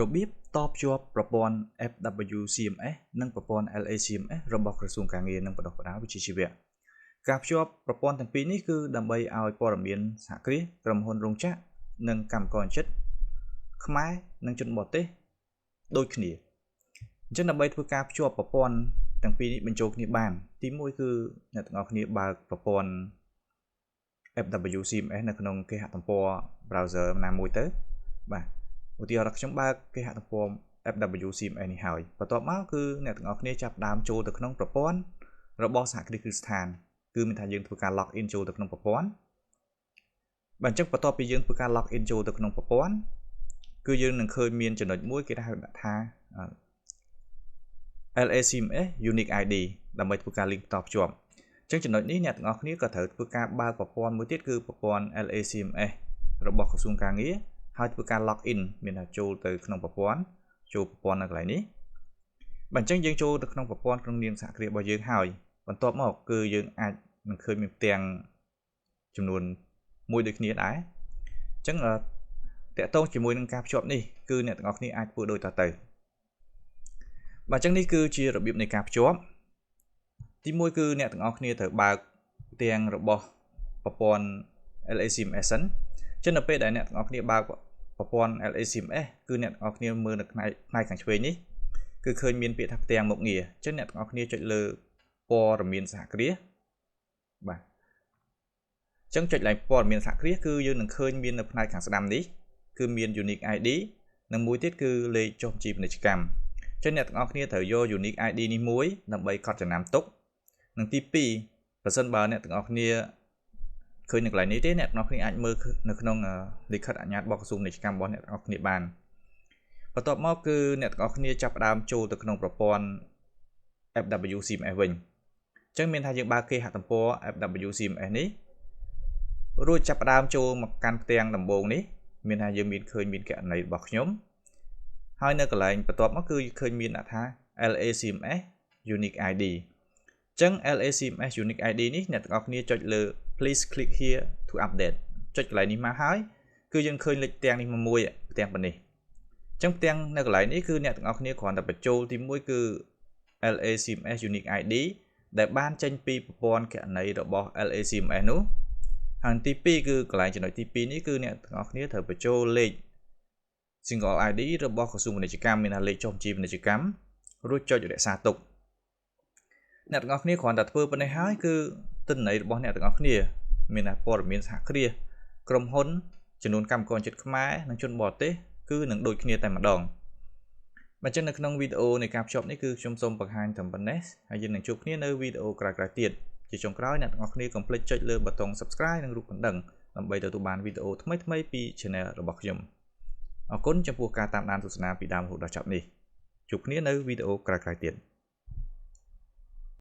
របៀបតភ្ជាប់ប្រព័ន្ធ FWCMS និងប្រព័ន្ធ LACMS របស់ក្រសួងការងារនិងបណ្ដុះបណ្ដាលវិជ្ជាជីវៈការភ្ជាប់ប្រព័ន្ធទាំងពីរនេះគឺដើម្បីឲ្យព័ត៌មានសហគ្រាសក្រុមហ៊ុនរោងចក្រនិងកម្មករចិត្តខ្មែរនិងជនបរទេសដូចគ្នាអញ្ចឹងដើម្បីធ្វើការភ្ជាប់ប្រព័ន្ធទាំងពីរនេះបញ្ចូលគ្នាបានទី1គឺអ្នកទាំងអស់គ្នាបើកប្រព័ន្ធ FWCMS នៅក្នុងគេហទំព័រ browser ណាមួយទៅបាទឧទាហរណ៍ខ្ញុំបើកគេហទំព័រ FWCMS នេះហើយបន្ទាប់មកគឺអ្នកទាំងអស់គ្នាចាប់ដើមចូលទៅក្នុងប្រព័ន្ធរបស់សហគ្រាសគ្រឹះស្ថានគឺមានថាយើងធ្វើការ log in ចូលទៅក្នុងប្រព័ន្ធបាទអញ្ចឹងបន្ទាប់ពីយើងធ្វើការ log in ចូលទៅក្នុងប្រព័ន្ធគឺយើងនឹងឃើញមានចំណុចមួយគេហៅថា LACMS Unique ID ដើម្បីធ្វើការ link តភ្ជាប់អញ្ចឹងចំណុចនេះអ្នកទាំងអស់គ្នាក៏ត្រូវធ្វើការបើកប្រព័ន្ធមួយទៀតគឺប្រព័ន្ធ LACMS របស់ក្រសួងការងារហើយធ្វើការ log in មានថាចូលទៅក្នុងប្រព័ន្ធចូលប្រព័ន្ធនៅកន្លែងនេះបើអញ្ចឹងយើងចូលទៅក្នុងប្រព័ន្ធក្នុងនាមសហគ្រាសរបស់យើងហើយបន្ទាប់មកគឺយើងអាចនឹងឃើញមានផ្ទាំងចំនួនមួយដូចគ្នាដែរអញ្ចឹងតកតងជាមួយនឹងការភ្ជាប់នេះគឺអ្នកទាំងអស់គ្នាអាចធ្វើដូចតទៅបាទអញ្ចឹងនេះគឺជារបៀបនៃការភ្ជាប់ទី1គឺអ្នកទាំងអស់គ្នាត្រូវបើកផ្ទាំងរបស់ប្រព័ន្ធ LACMS សិនចឹងនៅពេលដែលអ្នកទាំងអស់គ្នាបើកប្រព័ន្ធ LACMS គឺអ្នកទាំងអស់គ្នាមើលនៅផ្នែកខាងឆ្វេងនេះគឺឃើញមានពាក្យថាផ្ទាំងមុខងារចឹងអ្នកទាំងអស់គ្នាចុចលើព័ត៌មានសហគ្រាសបាទចឹងចុចឡើងព័ត៌មានសហគ្រាសគឺយើងនឹងឃើញមាននៅផ្នែកខាងស្ដាំនេះគឺមាន Unique ID និងមួយទៀតគឺលេខចុះបញ្ជីពាណិជ្ជកម្មចឹងអ្នកទាំងអស់គ្នាត្រូវយក Unique ID នេះមួយដើម្បីកត់ចំណាំទុកនិងទី2ប្រសិនបើអ្នកទាំងអស់គ្នាឃើញនៅកន្លែងនេះទេអ្នកទាំងអស់គ្នាអាចមើលនៅក្នុងលិខិតអាជ្ញាប័ណ្ណក្រសួងពាណិជ្ជកម្មរបស់អ្នកទាំងអស់គ្នាបានបន្ទាប់មកគឺអ្នកទាំងអស់គ្នាចាប់ផ្ដើមចូលទៅក្នុងប្រព័ន្ធ FWCMS វិញអញ្ចឹងមានថាយើងបើកគេហទំព័រ FWCMS នេះរួចចាប់ផ្ដើមចូលមកកាន់ផ្ទាំងដំបូងនេះមានថាយើងមានឃើញមានគណនីរបស់ខ្ញុំហើយនៅកន្លែងបន្ទាប់មកគឺឃើញមានដាក់ថា LACMS Unique ID អញ្ចឹង LACMS Unique ID នេះអ្នកទាំងអស់គ្នាចុចលើ please click here to update ចុចកន្លែងនេះមកហើយគឺយើងឃើញលេខផ្ទាំងនេះមួយផ្ទាំងប៉ុណ្នេះអញ្ចឹងផ្ទាំងនៅកន្លែងនេះគឺអ្នកទាំងអស់គ្នាគ្រាន់តែបញ្ចូលទី1គឺ LACMS Unique ID ដែលបានចេញពីប្រព័ន្ធគណនីរបស់ LACMS នោះហើយទី2គឺកន្លែងចំណុចទី2នេះគឺអ្នកទាំងអស់គ្នាត្រូវបញ្ចូលលេខ single ID របស់ក្រសួងពាណិជ្ជកម្មមានថាលេខចុះបញ្ជីពាណិជ្ជកម្មរួចចុចរក្សាទុកអ្នកទាំងអស់គ្នាគ្រាន់តែធ្វើប៉ុណ្ណេះហើយគឺទិន្នន័យរបស់អ្នកទាំងអស់គ្នាមានថាព័ត៌មានសហគ្រាសក្រុមហ៊ុនចំនួនកម្មករចិត្តខ្មែរនិងជនបរទេសគឺនឹងដូចគ្នាតែម្ដងបើចឹងនៅក្នុងវីដេអូនៃការភ្ជាប់នេះគឺខ្ញុំសូមបង្ហាញតែប៉ុណ្ណេះហើយយើងនឹងជួបគ្នានៅវីដេអូក្រោយៗទៀតជាចុងក្រោយអ្នកទាំងអស់គ្នាកុំភ្លេចចុចលើប៊ូតុង Subscribe និងរូបកណ្ដឹងដើម្បីទទួលបានវីដេអូថ្មីៗពី Channel របស់ខ្ញុំអរគុណចំពោះការតាមដានទស្សនាពីដើមរហូតដល់ចប់នេះជួបគ្នានៅវីដេអូក្រោយៗទៀត